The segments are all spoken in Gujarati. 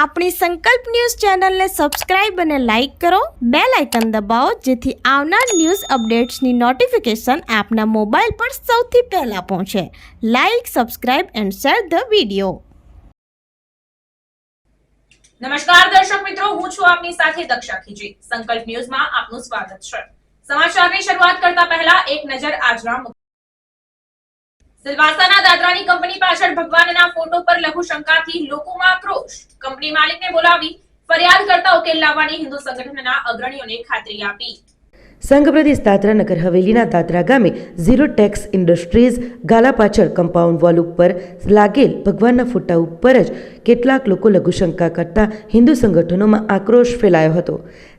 આપણી સંકલ્પ ન્યૂઝ ચેનલને સબસ્ક્રાઇબ અને લાઇક કરો, બેલ આઇકન દબાવો જેથી આવનાર ન્યૂઝ અપડેટ્સની નોટિફિકેશન આપના મોબાઈલ પર સૌથી પહેલા પહોંચે. Like, subscribe and share the video. નમસ્કાર દર્શક મિત્રો, હું છું આપની સાથે દક્ષા ખીજી. સંકલ્પ ન્યૂઝમાં આપનું સ્વાગત છે. સમાચારની શરૂઆત કરતા પહેલા એક નજર આજના સિલવાસાના દાદરાની કંપની પાછળ ભગવાનના ફોટો પર લઘુશંકાથી લોકોમાં આક્રોશ. કંપની માલિકને બોલાવી ફરિયાદ કરતા ઉકેલ લાવવાની હિન્દુ સંગઠનના અગ્રણીઓને ખાતરી આપી. સંઘ પ્રદેશ દાદરા નગર હવેલીના દાદરા ગામે ઝીરો ટેક્સ ઇન્ડસ્ટ્રીઝ ગાલા પાછળ કમ્પાઉન્ડ વોલ ઉપર લાગેલ ભગવાનના ફોટા ઉપર જ કેટલાક લોકો લઘુશંકા કરતા હિન્દુ સંગઠનોમાં આક્રોશ ફેલાયો હતો.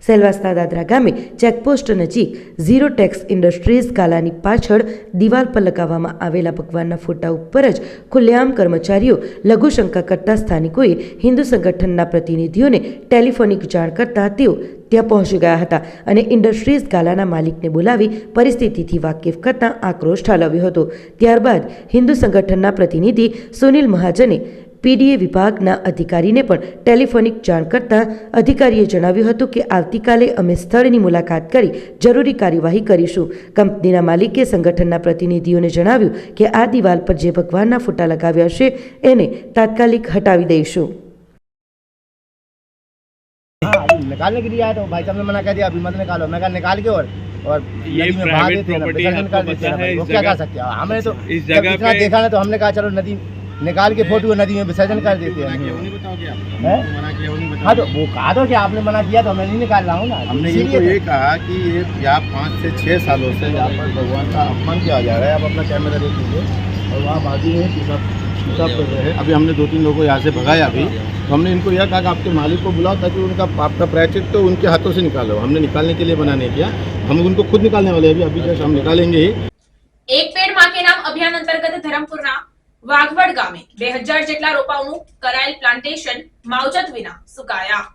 સેલવાસના દાદરા ગામે ચેકપોસ્ટ નજીક ઝીરો ટેક્સ ઇન્ડસ્ટ્રીઝ ગાલાની પાછળ દિવાલ પર લગાવવામાં આવેલા ભગવાનના ફોટા ઉપર જ ખુલ્લેઆમ કર્મચારીઓ લઘુશંકા કરતા સ્થાનિકોએ હિન્દુ સંગઠનના પ્રતિનિધિઓને ટેલિફોનિક જાણ કરતા તેઓ ત્યાં પહોંચી ગયા હતા અને ઇન્ડસ્ટ્રીઝ ગાલાના માલિકને બોલાવી પરિસ્થિતિથી વાકેફ કરતા આક્રોશ ઠાલવ્યો હતો. ત્યારબાદ હિન્દુ સંગઠનના પ્રતિનિધિ સુનિલ મહાજને પીડીએ વિભાગના અધિકારીને પણ ટેલિફોનિક જાણ કરતા અધિકારીએ જણાવ્યું હતું કે આવતીકાલે અમે સ્થળની મુલાકાત કરી જરૂરી કાર્યવાહી કરીશું. કંપનીના માલિકે સંગઠનના પ્રતિનિધિઓને જણાવ્યું કે આ દિવાલ પર જે ભગવાનના ફોટા લગાવ્યા છે એને તાત્કાલિક હટાવી દઈશું. निकालने के लिए आया तो भाई साहब ने मना कर दिया, अभी मत निकालो. मैं कहा निकाल के और ये नदी में बहा देते हैं, विसर्जन कर देते हैं. वो क्या कर सकते हैं? हमने तो इस जगह इतना पे देखा ना तो हमने कहा चलो नदी निकाल के फोटो नदी में विसर्जन कर देते हैं. हाँ तो वो कहा तो कि आपने मना किया तो मैं नहीं निकाल रहा हूँ ना. हमने इनको ये कहा कि ये यहाँ 5 से 6 सालों से यहाँ पर भगवान का अपमान किया जा रहा है. आप अपना कैमरा देख लीजिए और वहाँ बाजू में सब कर रहे हैं. अभी हमने 2-3 लोगों को यहाँ से भगाया. अभी तो हमने इनको यह कहा कि आपके मालिक को बुलाओ ताकि उनका आपका प्रायश्चित तो उनके हाथों से निकालो. हमने निकालने के लिए मना नहीं किया, हम उनको खुद निकालने वाले हैं. अभी जैसे हम निकालेंगे ही. એક પેડ માં કે નામ અભિયાન અંતર્ગત ધરમપુરના વાઘવડ ગામે 2000 જેટલા રોપાઓનું કરાયેલ પ્લાન્ટેશન માવજત વિના સુકાયા.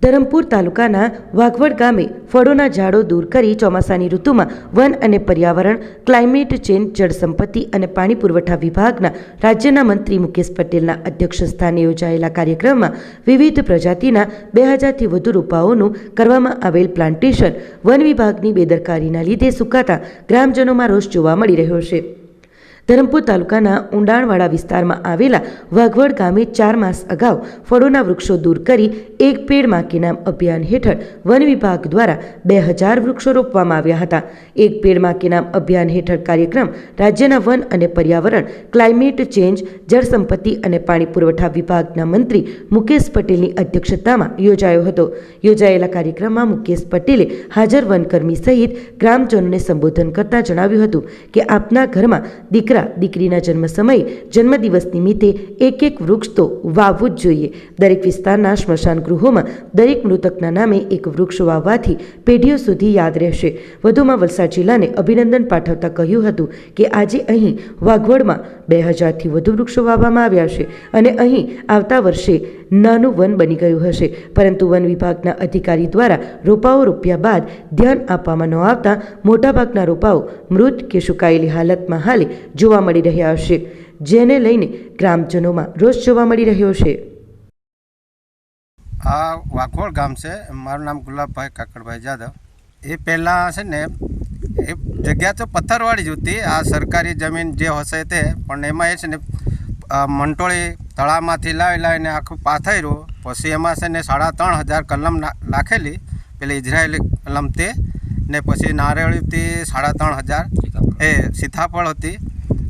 ધરમપુર તાલુકાના વાઘવડ ગામે ફળોના ઝાડો દૂર કરી ચોમાસાની ઋતુમાં વન અને પર્યાવરણ, ક્લાઇમેટ ચેન્જ, જળસંપત્તિ અને પાણી પુરવઠા વિભાગના રાજ્યના મંત્રી મુકેશ પટેલના અધ્યક્ષસ્થાને યોજાયેલા કાર્યક્રમમાં વિવિધ પ્રજાતિના 2000થી વધુ રોપાઓનું કરવામાં આવેલ પ્લાન્ટેશન વન વિભાગની બેદરકારીના લીધે સુકાતા ગ્રામજનોમાં રોષ જોવા મળી રહ્યો છે. ધરમપુર તાલુકાના ઊંડાણવાળા વિસ્તારમાં આવેલા વાઘવડ ગામે 4 માસ અગાઉ ફળોના વૃક્ષો દૂર કરી એક પેડ માં કે નામ અભિયાન હેઠળ વન વિભાગ દ્વારા 2000 વૃક્ષો રોપવામાં આવ્યા હતા. એક પેડ માં કે નામ અભિયાન હેઠળ કાર્યક્રમ રાજ્યના વન અને પર્યાવરણ, ક્લાઇમેટ ચેન્જ, જળસંપત્તિ અને પાણી પુરવઠા વિભાગના મંત્રી મુકેશ પટેલની અધ્યક્ષતામાં યોજાયો હતો. યોજાયેલા કાર્યક્રમમાં મુકેશ પટેલે હાજર વનકર્મી સહિત ગ્રામજનોને સંબોધન કરતા જણાવ્યું હતું કે આપના ઘરમાં દીકરીના જન્મ સમયે જન્મદિવસ નિમિત્તે એક વૃક્ષ તો વાવવું જ જોઈએ. દરેક વિસ્તારના સ્મશાન ગૃહોમાં દરેક મૃતકના નામે એક વૃક્ષ વાવવાથી પેઢીઓ સુધી યાદ રહેશે. વધુમાં વલસાડ જિલ્લાને અભિનંદન પાઠવતા કહ્યું હતું કે આજે અહીં વાઘવડમાં 2000થી વધુ વૃક્ષો વાવવામાં આવ્યા છે અને અહીં આવતા વર્ષે નાનું વન બની ગયું હશે. પરંતુ વન વિભાગના અધિકારી દ્વારા રોપાઓ રોપ્યા બાદ ધ્યાન આપવામાં ન આવતા મોટાભાગના રોપાઓ મૃત કે સુકાયેલી હાલતમાં હાલે જોવા મળી રહ્યા હશે, જેને લઈને ગ્રામજનોમાં રોષ જોવા મળી રહ્યો છે. આ વાઘોડ ગામ છે. મારું નામ ગુલાબભાઈ કાકડભાઈ જાદવ. એ પહેલાં છે ને એ જગ્યા તો પથ્થરવાળી જ હતી, આ સરકારી જમીન જે હશે તે, પણ એમાં એ છે ને મંટોળી તળાવમાંથી લાવીને આખું પાથર્યું. પછી એમાં છે ને 3500 કલમ નાખેલી, પેલી ઇઝરાયેલી કલમ તે, ને પછી નારિયેળીથી 3500 એ સીતાફળ હતી.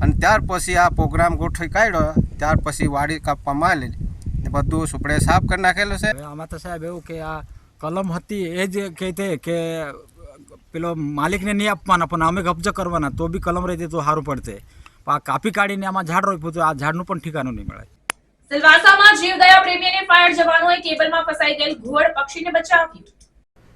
અને ત્યાર પછી આ પ્રોગ્રામ ગોઠવી કાઢ્યો. ત્યાર પછી વાડી કાપવામાં આવેલી, બધું સુપડે સાફ કરી નાખેલું છે. આમાં તો સાહેબ એવું કે આ કલમ હતી એ જ કહે કે પેલો માલિકને નહીં આપવાના પણ અમે કબજો કરવાના, તો બી કલમ રહી તો સારું પડતે. પણ આ કાપી કાઢીને આમાં ઝાડ રોપ્યું તો આ ઝાડનું પણ ઠીકાનું નહીં મળે. સિલવાસામાં જીવદયા પ્રેમી અને ફાયર જવાનોએ કેબલમાં ફસાઈ ગયેલ ઘુવડ પક્ષીને બચાવ્યું.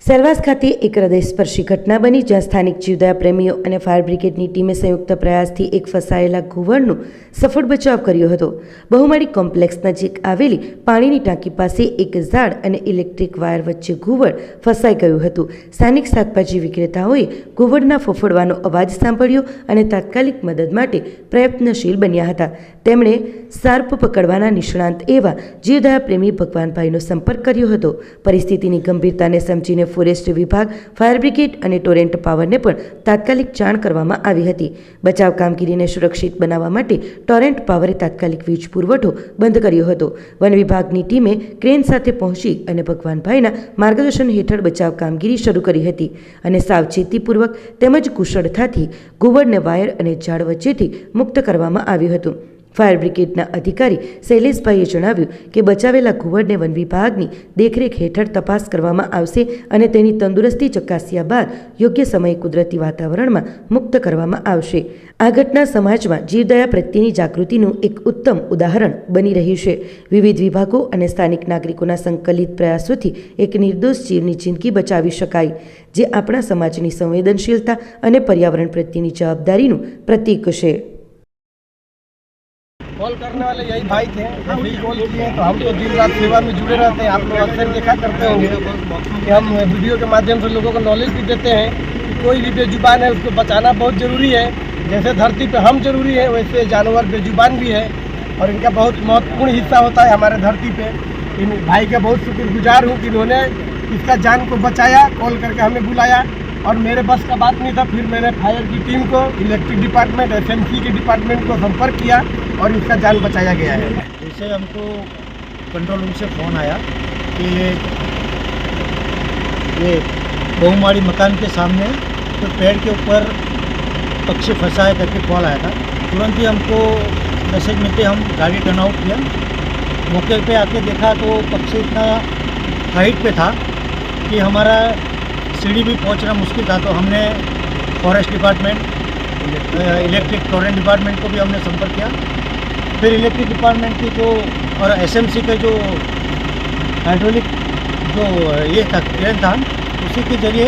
સેલવાસ ખાતે એક હૃદયસ્પર્શી ઘટના બની જ્યાં સ્થાનિક જીવદયા પ્રેમીઓ અને ફાયર બ્રિગેડની ટીમે સંયુક્ત પ્રયાસથી એક ફસાયેલા ઘુવડનું સફળ બચાવ કર્યો હતો. બહુમાળી કોમ્પ્લેક્સ નજીક આવેલી પાણીની ટાંકી પાસે એક ઝાડ અને ઇલેક્ટ્રિક વાયર વચ્ચે ઘુવડ ફસાઈ ગયું હતું. સ્થાનિક શાકભાજી વિક્રેતાઓએ ઘુવડના ફફડવાનો અવાજ સાંભળ્યો અને તાત્કાલિક મદદ માટે પ્રયત્નશીલ બન્યા હતા. તેમણે સાર્પ પકડવાના નિષ્ણાંત એવા જીવદયા પ્રેમી ભગવાનભાઈનો સંપર્ક કર્યો હતો. પરિસ્થિતિની ગંભીરતાને સમજીને ફોરેસ્ટ વિભાગ, ફાયર બ્રિગેડ અને ટોરેન્ટ પાવરને પણ તાત્કાલિક જાણ કરવામાં આવી હતી. બચાવ કામગીરીને સુરક્ષિત બનાવવા માટે ટોરેન્ટ પાવરે તાત્કાલિક વીજ પુરવઠો બંધ કર્યો હતો. વન વિભાગની ટીમે ક્રેન સાથે પહોંચી અને ભગવાનભાઈના માર્ગદર્શન હેઠળ બચાવ કામગીરી શરૂ કરી હતી અને સાવચેતીપૂર્વક તેમજ કુશળતાથી ઘુવડને વાયર અને ઝાડ વચ્ચેથી મુક્ત કરવામાં આવ્યું હતું. ફાયર બ્રિગેડના અધિકારી શૈલેષભાઈએ જણાવ્યું કે બચાવેલા ઘુવડને વન વિભાગની દેખરેખ હેઠળ તપાસ કરવામાં આવશે અને તેની તંદુરસ્તી ચકાસ્યા બાદ યોગ્ય સમયે કુદરતી વાતાવરણમાં મુક્ત કરવામાં આવશે. આ ઘટના સમાજમાં જીવદયા પ્રત્યેની જાગૃતિનું એક ઉત્તમ ઉદાહરણ બની રહ્યું છે. વિવિધ વિભાગો અને સ્થાનિક નાગરિકોના સંકલિત પ્રયાસોથી એક નિર્દોષ જીવની જિંદગી બચાવી શકાય, જે આપણા સમાજની સંવેદનશીલતા અને પર્યાવરણ પ્રત્યેની જવાબદારીનું પ્રતીક છે. कॉल करने वाले यही भाई थे, जैसे ही कॉल किए तो हम तो दिन रात सेवा में जुड़े रहते हैं. आप लोग अक्सर देखा करते होंगे कि हम वीडियो के माध्यम से लोगों को नॉलेज भी देते हैं कि कोई भी बेजुबान है उसको बचाना बहुत ज़रूरी है. जैसे धरती पे हम जरूरी है वैसे जानवर बेजुबान भी है और इनका बहुत महत्वपूर्ण हिस्सा होता है हमारे धरती पे. इन भाई का बहुत शुक्रगुजार हूँ कि इन्होंने इसका जान को बचाया, कॉल करके हमें बुलाया और मेरे बस का बात नहीं था. फिर मैंने फायर की टीम को, इलेक्ट्रिक डिपार्टमेंट, SMC के डिपार्टमेंट को संपर्क किया और इसका जान बचाया गया है. जैसे हमको कंट्रोल रूम से फ़ोन आया कि ये बहुमाड़ी मकान के सामने तो पेड़ के ऊपर पक्षी फंसा है करके कॉल आया था. तुरंत ही हमको मैसेज मिलते हम गाड़ी टर्न आउट किया. मौके पे आके देखा तो पक्षी इतना हाइट पे था कि हमारा सीढ़ी भी पहुंचना मुश्किल था. तो हमने forest department, electric Torrent department को भी हमने संपर्क किया. फिर इलेक्ट्रिक डिपार्टमेंट की जो और SMC के जो हाइड्रोलिक जो ये था क्रेन था उसी के जरिए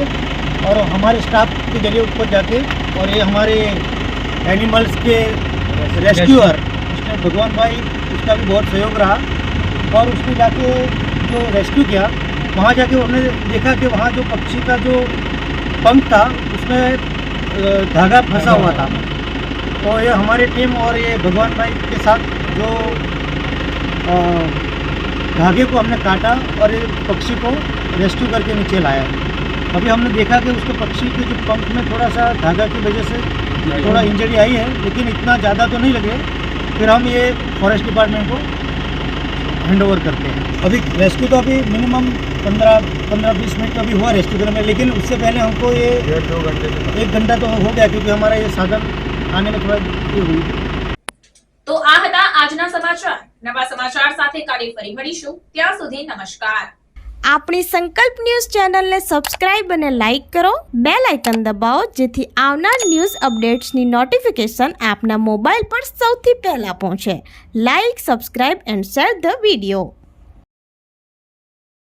और हमारे स्टाफ के जरिए ऊपर जाके और ये हमारे एनिमल्स के रेस्क्यूअर उसने भगवान भाई, उसका भी बहुत सहयोग रहा और उसने जाके जो रेस्क्यू किया वहाँ जाके हमने देखा कि वहाँ जो पक्षी का जो पंख था उसमें धागा फंसा हुआ था. तो ये हमारी टीम और ये भगवान भाई के साथ जो धागे को हमने काटा और ये पक्षी को रेस्क्यू करके नीचे लाया. अभी हमने देखा कि उसके पक्षी के जो पंख में थोड़ा सा धागा की वजह से थोड़ा इंजरी आई है, लेकिन इतना ज़्यादा तो नहीं लगे. फिर हम ये फॉरेस्ट डिपार्टमेंट को हैंड ओवर करते हैं. अभी रेस्क्यू तो अभी मिनिमम 15-20 मिनट का भी हुआ रेस्क्यू करने में, लेकिन उससे पहले हमको ये 1 घंटा तो हो गया क्योंकि हमारा ये साधन आने में थोड़ा देर हुई. તો આ હતા આજના સમાચાર. નવા સમાચાર સાથે કાલે ફરી મળીશું. ત્યાં સુધી નમસ્કાર. આપણી સંકલ્પ ન્યૂઝ ચેનલને સબસ્ક્રાઇબ અને લાઇક કરો, બેલ આઇકન દબાવો જેથી આવનાર ન્યૂઝ અપડેટ્સની નોટિફિકેશન આપના મોબાઈલ પર સૌથી પહેલા પહોંચે. Like, subscribe and share the video.